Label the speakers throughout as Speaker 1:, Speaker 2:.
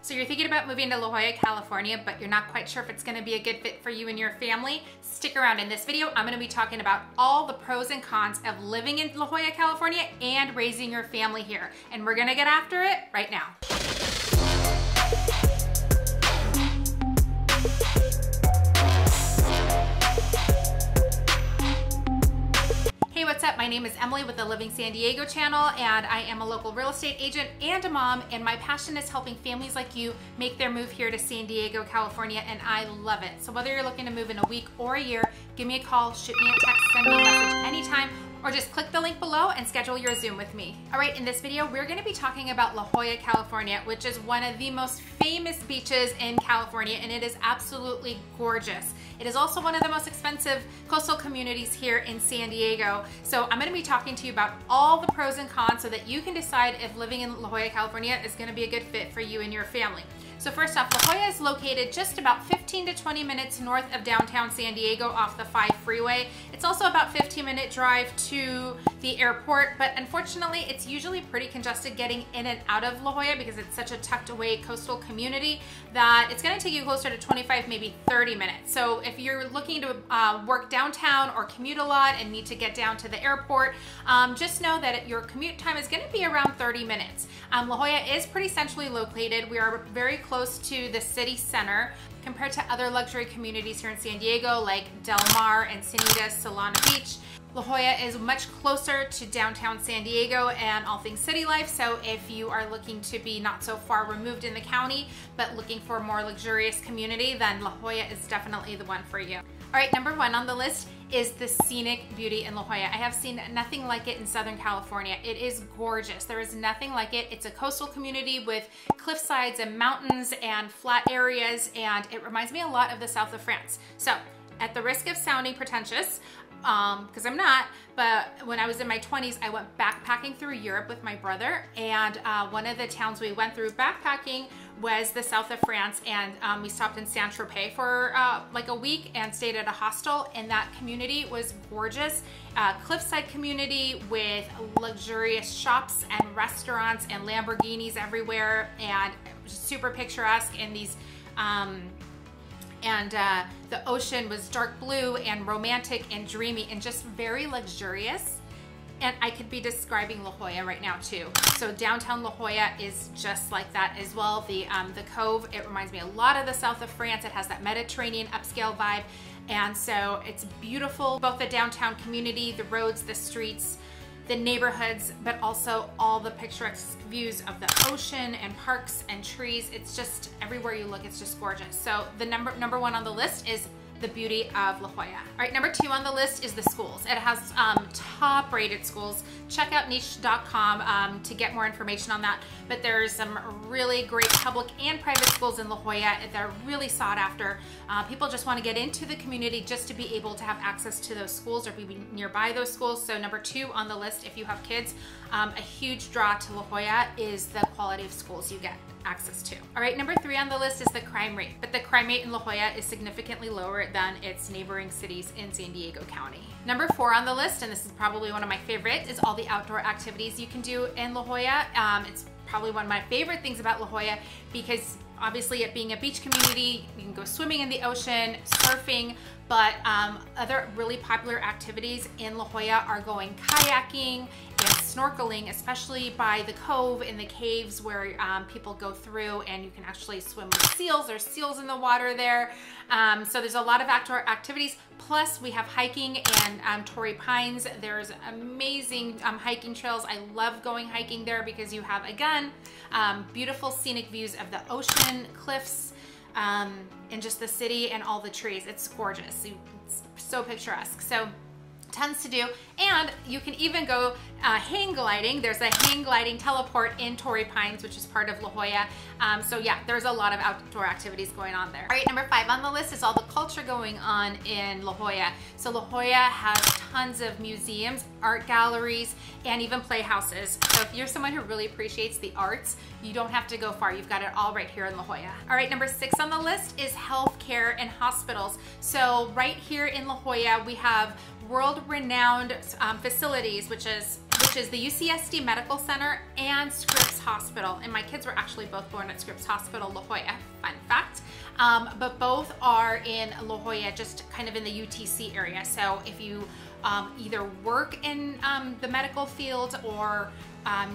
Speaker 1: So you're thinking about moving to La Jolla, California, but you're not quite sure if it's gonna be a good fit for you and your family? Stick around. In this video, I'm gonna be talking about all the pros and cons of living in La Jolla, California and raising your family here. And we're gonna get after it right now. Hey, what's up? My name is Emily with the Living San Diego channel, and I am a local real estate agent and a mom, and my passion is helping families like you make their move here to San Diego, California, and I love it. So whether you're looking to move in a week or a year, give me a call, shoot me a text, send me a message anytime, or just click the link below and schedule your Zoom with me. All right, in this video, we're gonna be talking about La Jolla, California, which is one of the most famous beaches in California, and it is absolutely gorgeous. It is also one of the most expensive coastal communities here in San Diego. So I'm gonna be talking to you about all the pros and cons so that you can decide if living in La Jolla, California is gonna be a good fit for you and your family. So first off, La Jolla is located just about 15 to 20 minutes north of downtown San Diego off the 5 freeway. It's also about 15-minute drive to the airport, but unfortunately, it's usually pretty congested getting in and out of La Jolla because it's such a tucked away coastal community that it's gonna take you closer to 25, maybe 30 minutes. So if you're looking to work downtown or commute a lot and need to get down to the airport, just know that your commute time is gonna be around 30 minutes. La Jolla is pretty centrally located. We are very close to the city center compared to other luxury communities here in San Diego like Del Mar, Encinitas, Solana Beach. La Jolla is much closer to downtown San Diego and all things city life, so if you are looking to be not so far removed in the county but looking for a more luxurious community, then La Jolla is definitely the one for you. All right, number one on the list is the scenic beauty in La Jolla. I have seen nothing like it in Southern California. It is gorgeous. There is nothing like it. It's a coastal community with cliff sides and mountains and flat areas, and it reminds me a lot of the south of France. So at the risk of sounding pretentious, because I'm not, but when I was in my 20s, I went backpacking through Europe with my brother, and one of the towns we went through backpacking was the south of France, and we stopped in Saint-Tropez for like a week and stayed at a hostel, and that community was gorgeous. Cliffside community with luxurious shops and restaurants and Lamborghinis everywhere, and super picturesque, and these the ocean was dark blue and romantic and dreamy and just very luxurious. And I could be describing La Jolla right now too. So downtown La Jolla is just like that as well. The Cove, it reminds me a lot of the south of France. It has that Mediterranean upscale vibe. And so it's beautiful, both the downtown community, the roads, the streets, the neighborhoods, but also all the picturesque views of the ocean and parks and trees. It's just, everywhere you look, it's just gorgeous. So the number one on the list is the beauty of La Jolla. All right, number two on the list is the schools. It has top rated schools. Check out niche.com to get more information on that. But there's some really great public and private schools in La Jolla. They're really sought after. People just want to get into the community just to be able to have access to those schools or be nearby those schools. So number two on the list, if you have kids, a huge draw to La Jolla is the quality of schools you get access to. All right, number three on the list is the crime rate, but the crime rate in La Jolla is significantly lower than its neighboring cities in San Diego County. Number four on the list, and this is probably one of my favorites, is all the outdoor activities you can do in La Jolla. It's probably one of my favorite things about La Jolla because obviously it being a beach community, you can go swimming in the ocean, surfing, but other really popular activities in La Jolla are going kayaking and snorkeling, especially by the Cove in the caves where people go through, and you can actually swim with seals. There's seals in the water there. So there's a lot of outdoor activities. Plus we have hiking and Torrey Pines. There's amazing hiking trails. I love going hiking there because you have, again, beautiful scenic views of the ocean, cliffs, and just the city and all the trees. It's gorgeous. It's so picturesque. So tons to do, and you can even go hang gliding. There's a hang gliding teleport in Torrey Pines, which is part of La Jolla. So yeah, there's a lot of outdoor activities going on there. All right, number five on the list is all the culture going on in La Jolla. So La Jolla has tons of museums, art galleries, and even playhouses. So if you're someone who really appreciates the arts, you don't have to go far. You've got it all right here in La Jolla. All right, number six on the list is healthcare and hospitals. So right here in La Jolla, we have world-renowned facilities, which is which is the UCSD Medical Center and Scripps Hospital. And my kids were actually both born at Scripps Hospital, La Jolla, fun fact. But both are in La Jolla, just kind of in the UTC area. So if you either work in the medical field or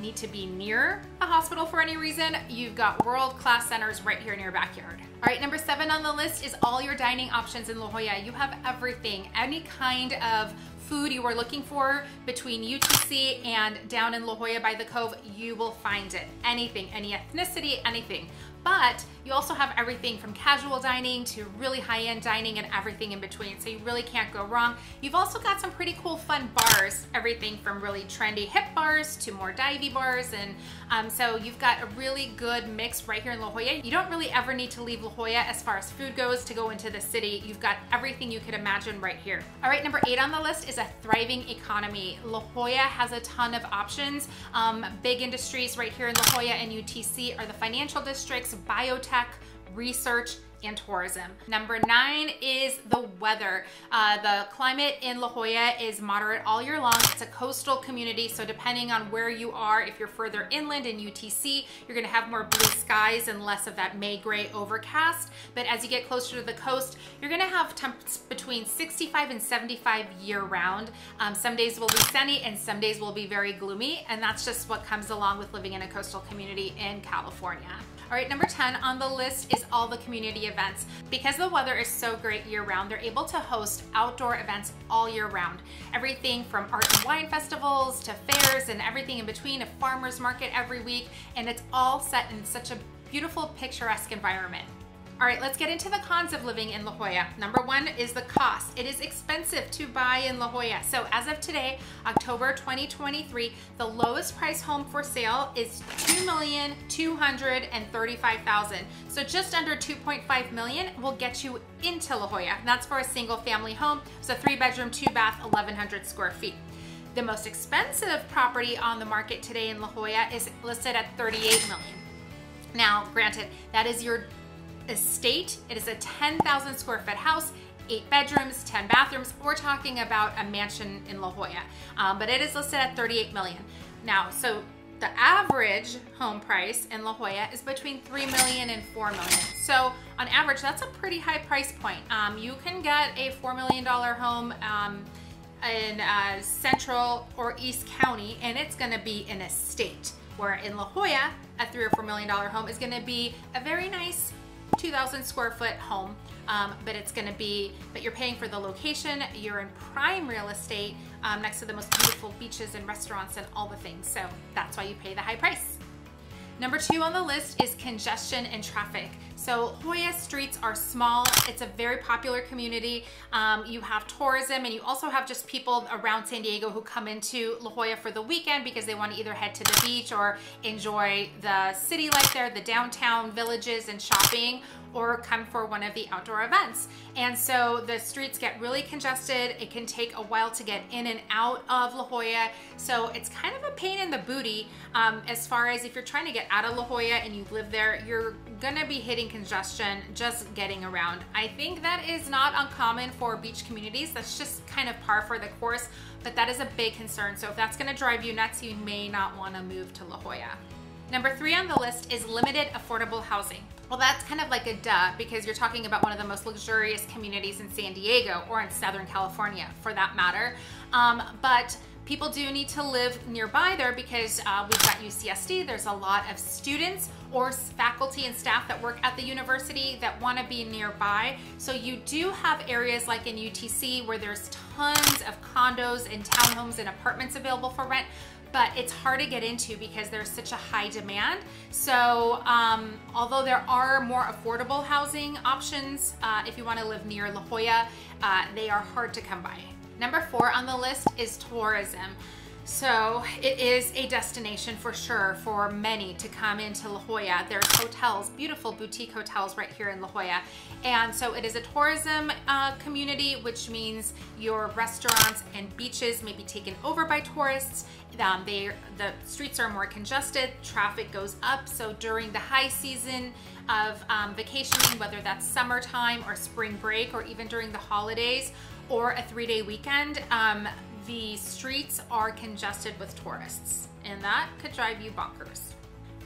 Speaker 1: need to be near a hospital for any reason, you've got world-class centers right here in your backyard. All right, number 7 on the list is all your dining options in La Jolla. You have everything, any kind of food you are looking for between UTC and down in La Jolla by the Cove, you will find it. Anything, any ethnicity, anything. But you also have everything from casual dining to really high-end dining and everything in between, so you really can't go wrong. You've also got some pretty cool fun bars, everything from really trendy hip bars to more divey bars, and so you've got a really good mix right here in La Jolla. You don't really ever need to leave La Jolla as far as food goes to go into the city. You've got everything you could imagine right here. All right, number 8 on the list is a thriving economy. La Jolla has a ton of options. Big industries right here in La Jolla and UTC are the financial districts, biotech, research, and tourism. Number 9 is the weather. The climate in La Jolla is moderate all year long. It's a coastal community, so depending on where you are, if you're further inland in UTC, you're gonna have more blue skies and less of that May gray overcast. But as you get closer to the coast, you're gonna have temps between 65 and 75 year round. Some days will be sunny and some days will be very gloomy, and that's just what comes along with living in a coastal community in California. All right, number 10 on the list is all the community events. Because the weather is so great year round, they're able to host outdoor events all year round. Everything from art and wine festivals to fairs and everything in between, a farmer's market every week, and it's all set in such a beautiful, picturesque environment. All right, let's get into the cons of living in La Jolla. Number 1 is the cost. It is expensive to buy in La Jolla. So as of today, October 2023, the lowest price home for sale is $2,235,000. So just under $2.5 million will get you into La Jolla. And that's for a single family home. So 3-bedroom, 2-bath, 1,100 square feet. The most expensive property on the market today in La Jolla is listed at $38 million. Now, granted, that is your estate. It is a 10,000 square foot house, 8 bedrooms, 10 bathrooms. We're talking about a mansion in La Jolla, but it is listed at $38 million. Now, so the average home price in La Jolla is between $3 million and $4 million. So on average, that's a pretty high price point. You can get a $4 million home in Central or East County, and it's gonna be an estate, where in La Jolla, a $3 or $4 million home is gonna be a very nice 2,000 square foot home, but you're paying for the location. You're in prime real estate next to the most beautiful beaches and restaurants and all the things. So that's why you pay the high price. Number 2 on the list is congestion and traffic. So La Jolla streets are small. It's a very popular community. You have tourism, and you also have just people around San Diego who come into La Jolla for the weekend because they want to either head to the beach or enjoy the city life there, the downtown villages and shopping, or come for one of the outdoor events. And so the streets get really congested. It can take a while to get in and out of La Jolla. So it's kind of a pain in the booty as far as if you're trying to get out of La Jolla and you live there, you're gonna be hitting congestion just getting around. I think that is not uncommon for beach communities. That's just kind of par for the course, but that is a big concern. So if that's gonna drive you nuts, you may not wanna move to La Jolla. Number 3 on the list is limited affordable housing. Well, that's kind of like a duh, because you're talking about one of the most luxurious communities in San Diego, or in Southern California for that matter. But people do need to live nearby there because we've got UCSD. There's a lot of students or faculty and staff that work at the university that want to be nearby. So you do have areas like in UTC where there's tons of condos and townhomes and apartments available for rent, but it's hard to get into because there's such a high demand. So although there are more affordable housing options, if you want to live near La Jolla, they are hard to come by. Number 4 on the list is tourism. So it is a destination for sure for many to come into La Jolla. There's hotels, beautiful boutique hotels right here in La Jolla. And so it is a tourism community, which means your restaurants and beaches may be taken over by tourists. The streets are more congested, traffic goes up. So during the high season of vacationing, whether that's summertime or spring break, or even during the holidays or a 3-day weekend, the streets are congested with tourists, and that could drive you bonkers.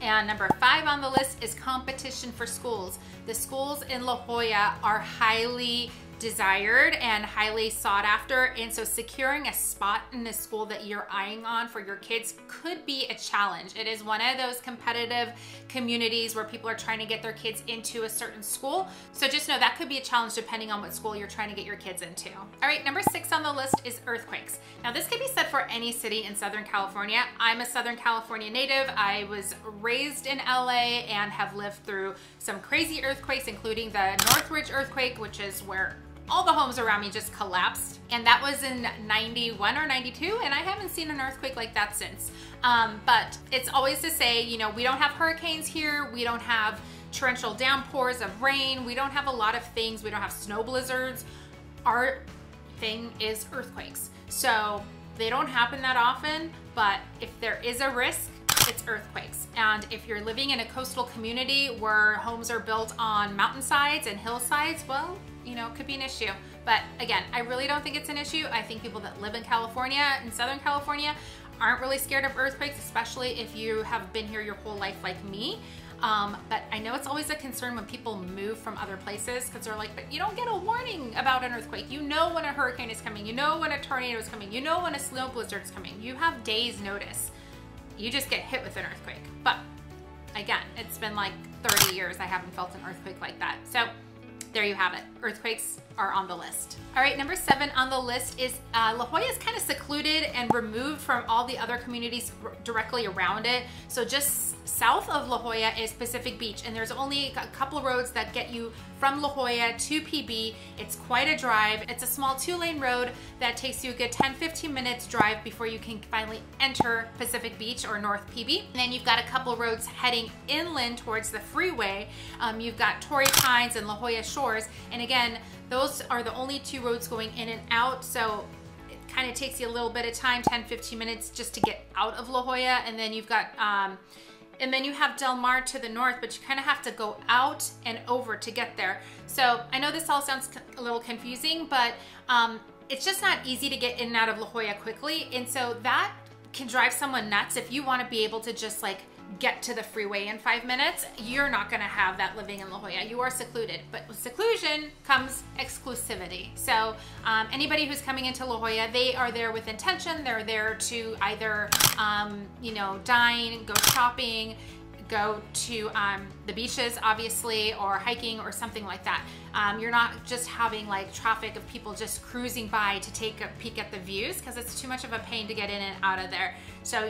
Speaker 1: And number 5 on the list is competition for schools. The schools in La Jolla are highly desired and highly sought after, and so securing a spot in a school that you're eyeing on for your kids could be a challenge. It is one of those competitive communities where people are trying to get their kids into a certain school, so just know that could be a challenge depending on what school you're trying to get your kids into. All right, number 6 on the list is earthquakes. Now this could be said for any city in Southern California. I'm a Southern California native. I was raised in LA and have lived through some crazy earthquakes, including the Northridge earthquake, which is where all the homes around me just collapsed. And that was in 91 or 92, and I haven't seen an earthquake like that since. But it's always to say, you know, we don't have hurricanes here. We don't have torrential downpours of rain. We don't have a lot of things. We don't have snow blizzards. Our thing is earthquakes. So they don't happen that often, but if there is a risk, it's earthquakes. And if you're living in a coastal community where homes are built on mountainsides and hillsides, well, you know, it could be an issue. But again, I really don't think it's an issue. I think people that live in California, in Southern California, aren't really scared of earthquakes, especially if you have been here your whole life like me. But I know it's always a concern when people move from other places, because they're like, but you don't get a warning about an earthquake. You know when a hurricane is coming. You know when a tornado is coming. You know when a snow blizzard is coming. You have days notice. You just get hit with an earthquake. But again, it's been like 30 years I haven't felt an earthquake like that. So there you have it. Earthquakes are on the list. All right, number 7 on the list is La Jolla is kind of secluded and removed from all the other communities directly around it. So just south of La Jolla is Pacific Beach, and there's only a couple of roads that get you from La Jolla to PB. It's quite a drive. It's a small 2-lane road that takes you a good 10-15 minutes drive before you can finally enter Pacific Beach or North PB. And then you've got a couple roads heading inland towards the freeway. You've got Torrey Pines and La Jolla Shores, and again, those are the only 2 roads going in and out, so it kind of takes you a little bit of time, 10-15 minutes just to get out of La Jolla. And then you've got and then you have Del Mar to the north, but you kind of have to go out and over to get there. So I know this all sounds a little confusing, but it's just not easy to get in and out of La Jolla quickly. And so that can drive someone nuts. If you want to be able to just like get to the freeway in 5 minutes, you're not going to have that living in La Jolla. You are secluded, but with seclusion comes exclusivity. So anybody who's coming into La Jolla, they are there with intention. They're there to either, you know, dine, go shopping, go to the beaches, obviously, or hiking or something like that. You're not just having like traffic of people just cruising by to take a peek at the views, because it's too much of a pain to get in and out of there. So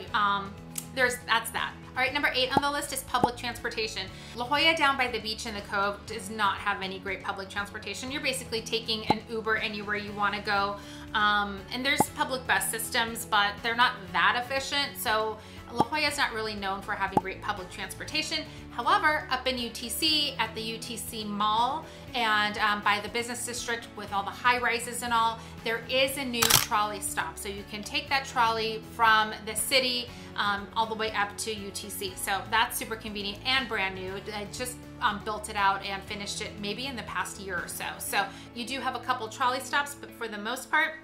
Speaker 1: that's that. All right, number 8 on the list is public transportation. La Jolla down by the beach in the Cove does not have any great public transportation. You're basically taking an Uber anywhere you want to go. And there's public bus systems, but they're not that efficient. So La Jolla is not really known for having great public transportation. However, up in UTC, at the UTC Mall, and by the business district with all the high rises and all, there is a new trolley stop. So you can take that trolley from the city all the way up to UTC. So that's super convenient and brand new. I just built it out and finished it maybe in the past year or so. So you do have a couple trolley stops, but for the most part,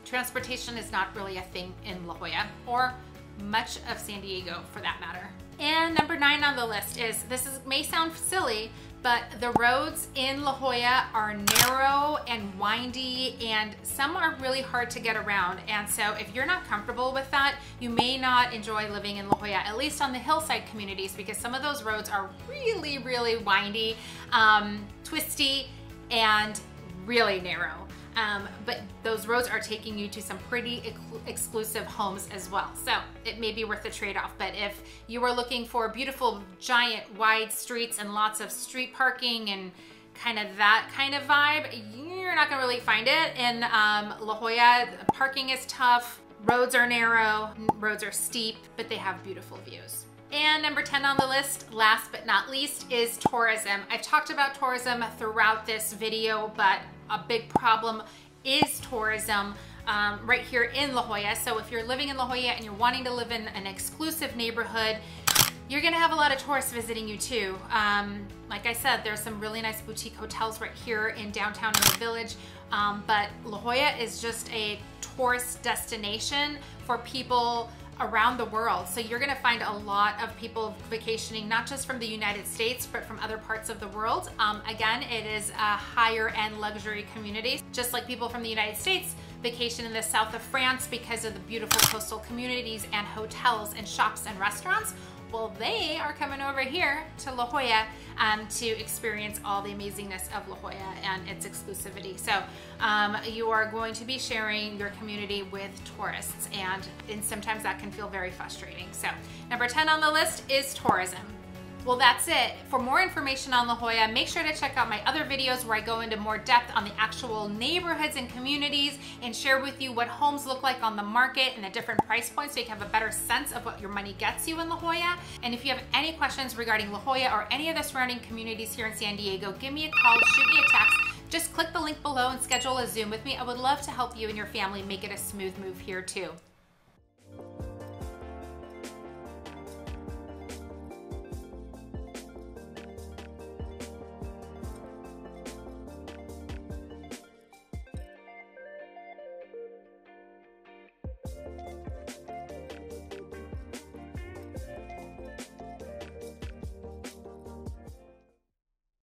Speaker 1: transportation is not really a thing in La Jolla, or much of San Diego for that matter. And number 9 on the list is, may sound silly, but the roads in La Jolla are narrow and windy, and some are really hard to get around. And so if you're not comfortable with that, you may not enjoy living in La Jolla, at least on the hillside communities, because some of those roads are really, really windy, twisty, and really narrow. But those roads are taking you to some pretty exclusive homes as well. So it may be worth the trade-off. But if you are looking for beautiful, giant, wide streets and lots of street parking and kind of that kind of vibe, you're not gonna really find it. In La Jolla, parking is tough, roads are narrow, roads are steep, but they have beautiful views. And number 10 on the list, last but not least, is tourism. I've talked about tourism throughout this video, but a big problem is tourism right here in La Jolla. So if you're living in La Jolla and you're wanting to live in an exclusive neighborhood, you're gonna have a lot of tourists visiting you too. Like I said, there's some really nice boutique hotels right here in downtown in the Village, but La Jolla is just a tourist destination for people around the world. So you're gonna find a lot of people vacationing, not just from the United States, but from other parts of the world. Again, it is a higher end luxury community. Just like people from the United States vacation in the south of France because of the beautiful coastal communities and hotels and shops and restaurants. Well, they are coming over here to La Jolla to experience all the amazingness of La Jolla and its exclusivity. So you are going to be sharing your community with tourists, and sometimes that can feel very frustrating. So number 10 on the list is tourism. Well, that's it. For more information on La Jolla, make sure to check out my other videos where I go into more depth on the actual neighborhoods and communities and share with you what homes look like on the market and the different price points so you can have a better sense of what your money gets you in La Jolla. And if you have any questions regarding La Jolla or any of the surrounding communities here in San Diego, give me a call, shoot me a text. Just click the link below and schedule a Zoom with me. I would love to help you and your family make it a smooth move here too.